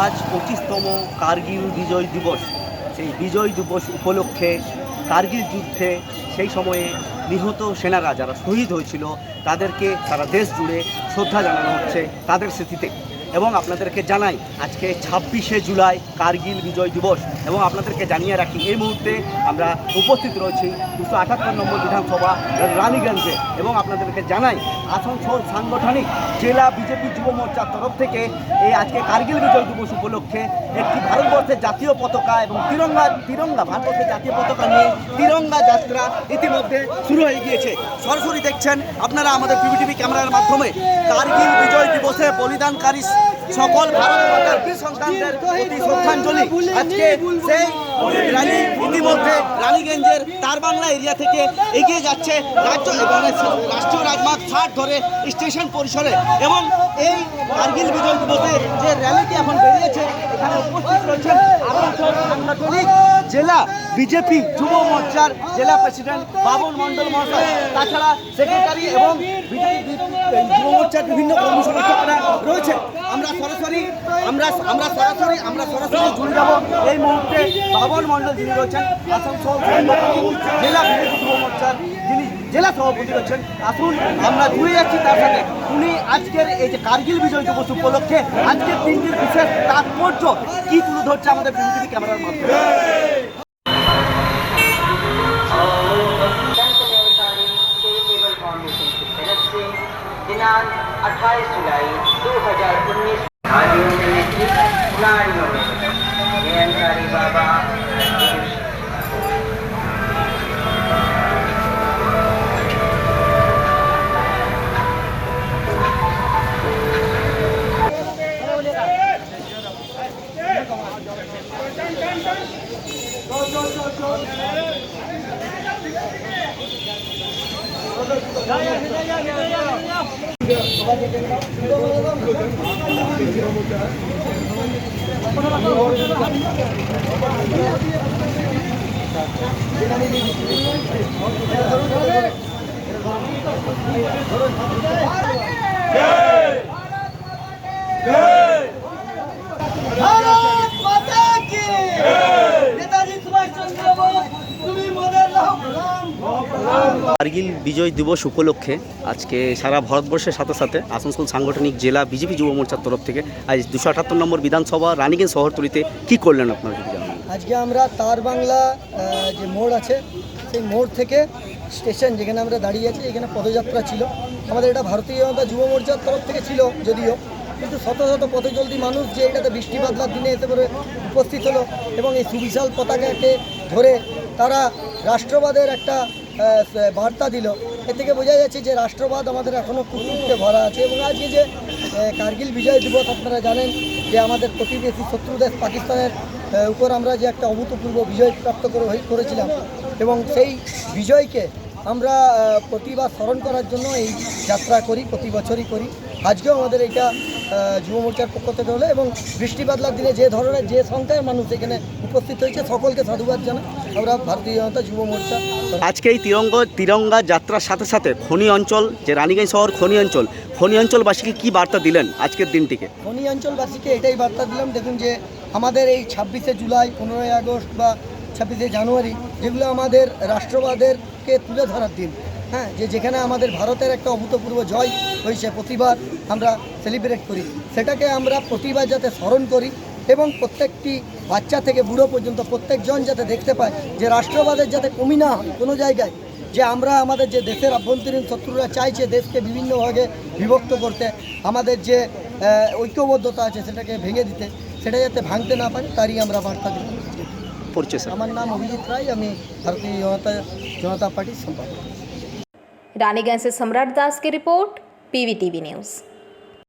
আজ 25তম কার্গিল বিজয় দিবস। সেই বিজয় দিবস উপলক্ষে কার্গিল যুদ্ধে সেই সময়ে নিহত সেনারা যারা শহীদ হয়েছিল তাদেরকে সারা দেশ জুড়ে শ্রদ্ধা জানানো হচ্ছে তাদের স্মৃতিতে। এবং আপনাদেরকে জানাই আজকে 26শে জুলাই কার্গিল বিজয় দিবস। এবং আপনাদেরকে জানিয়ে রাখি এই মুহূর্তে আমরা উপস্থিত রয়েছি 278 নম্বর বিধানসভা রানীগঞ্জে। এবং আপনাদেরকে জানাই আসানসোল সাংগঠনিক জেলা বিজেপি যুব মোর্চার তরফ থেকে এই আজকে কার্গিল বিজয় দিবস উপলক্ষে একটি ভারতবর্ষের জাতীয় পতাকা এবং তিরঙ্গা ভারতবর্ষের জাতীয় পতাকা নিয়ে তিরঙ্গা যাত্রা ইতিমধ্যে শুরু হয়ে গিয়েছে। সরাসরি দেখছেন আপনারা আমাদের পিভিটিভি ক্যামেরার মাধ্যমে কার্গিল বিজয় দিবসে বলিদানকারী সকল ভারত মাতার বীর সন্তানদের প্রতি শ্রদ্ধাঞ্জলি। আজকে সেই র্যালি ইতিমধ্যে রানীগঞ্জের তারবাংলা এরিয়া থেকে এগিয়ে যাচ্ছে রাষ্ট্রীয় রাজমার্গ 60 ধরে স্টেশন পরিসরে। এবং এই কার্গিল বিজয় দিবসে যে র্যালিটি এখন বেরিয়েছে এখানে উপস্থিত রয়েছেন আসানসোল সাংগঠনিক জেলা বিজেপি যুব মোর্চার জেলা প্রেসিডেন্ট বাবন মণ্ডল মহাশয়, তাছাড়া সেক্রেটারি এবং বিজেপি যুব মোর্চার বিভিন্ন কর্মী সমর্থকরা রয়েছে। আমরা সরাসরি জুড়ে যাব এই মুহূর্তে বাবন মণ্ডল যিনি রয়েছেন আসানসোল জেলা বিজেপি যুব মোর্চার যিনি জেলা সভাপতি রয়েছেন। আসুন আমরা জুড়ে যাচ্ছি তার সাথে। উনি আজকের এই যে কার্গিল বিজয় দিবস উপলক্ষে আজকের দিনটির বিশেষ তাৎপর্য কি তুলে ধরছে আমাদের পিভিটিভি ক্যামেরার মাধ্যমে। दिनांक 28 जुलाई 2019 भाइयों ने खिलाड़ियों जयंकारी बाबा কার্গিল বিজয় দিবস উপলক্ষে আজকে সারা ভারতবর্ষের সাথে সাথে আসানসোল সাংগঠনিক জেলা বিজেপি যুব মোর্চার তরফ থেকে আজ 278 নম্বর বিধানসভা রানীগঞ্জ শহরতলিতে কি করলেন আপনারা যদি জানেন? আজকে আমরা তার বাংলা যে মোড় আছে সেই মোড় থেকে স্টেশন যেখানে আমরা দাঁড়িয়ে আছি এখানে পদযাত্রা ছিল। আমাদের এটা ভারতীয় জনতা যুব মোর্চার তরফ থেকে ছিল যদিও, কিন্তু শত শত পথচলতি মানুষ যে এটাতে বৃষ্টি বাদলার দিনে এতে করে উপস্থিত হলো এবং এই সুবিশাল পতাকাকে ধরে তারা রাষ্ট্রবাদের একটা বার্তা দিল। এ থেকে বোঝা যাচ্ছে যে রাষ্ট্রবাদ আমাদের এখনও কুকুরতে ভরা আছে। এবং আজকে যে কার্গিল বিজয় দিবস আপনারা জানেন যে আমাদের প্রতিবেশী শত্রু দেশ পাকিস্তানের উপর আমরা যে একটা অভূতপূর্ব বিজয় প্রাপ্ত করেছিলাম এবং সেই বিজয়কে আমরা প্রতিবার স্মরণ করার জন্য এই যাত্রা করি, প্রতি বছরই করি। আজকেও আমাদের এইটা যুব মোর্চার পক্ষ থেকে হলো এবং বৃষ্টি বাদলার দিনে যে ধরনের যে সংখ্যায় মানুষ এখানে উপস্থিত হয়েছে সকলকে সাধুবাদ জানাই আমরা ভারতীয় জনতা যুব মোর্চা। আজকে এই তিরঙ্গা যাত্রার সাথে সাথে খনি অঞ্চল যে রানীগঞ্জ শহর খনি অঞ্চলবাসীকে কী বার্তা দিলেন আজকের দিনটিকে? খনি অঞ্চলবাসীকে এটাই বার্তা দিলাম, দেখুন যে আমাদের এই 26শে জুলাই, 15ই আগস্ট বা 26শে জানুয়ারি যেগুলো আমাদের রাষ্ট্রবাদেরকে তুলে ধরার দিন, হ্যাঁ, যেখানে আমাদের ভারতের একটা অভূতপূর্ব জয় হয়েছে প্রতিবার আমরা সেলিব্রেট করি, সেটাকে আমরা প্রতিবার যাতে স্মরণ করি এবং প্রত্যেকটি বাচ্চা থেকে বুড়ো পর্যন্ত প্রত্যেকজন যাতে দেখতে পায় যে রাষ্ট্রবাদের যাতে কমি না হয় কোনো জায়গায়, যে আমরা আমাদের যে দেশের আভ্যন্তরীণ শত্রুরা চাইছে দেশকে বিভিন্ন ভাগে বিভক্ত করতে, আমাদের যে ঐক্যবদ্ধতা আছে সেটাকে ভেঙে দিতে, সেটা যাতে ভাঙতে না পারে তারই আমরা বার্তা দিতে পড়ছে। আমার নাম অভিজিৎ রায়, আমি ভারতীয় জনতা পার্টির সম্পাদক। रानीगंज से सम्राट दास की रिपोर्ट, पीवीटीवी न्यूज़।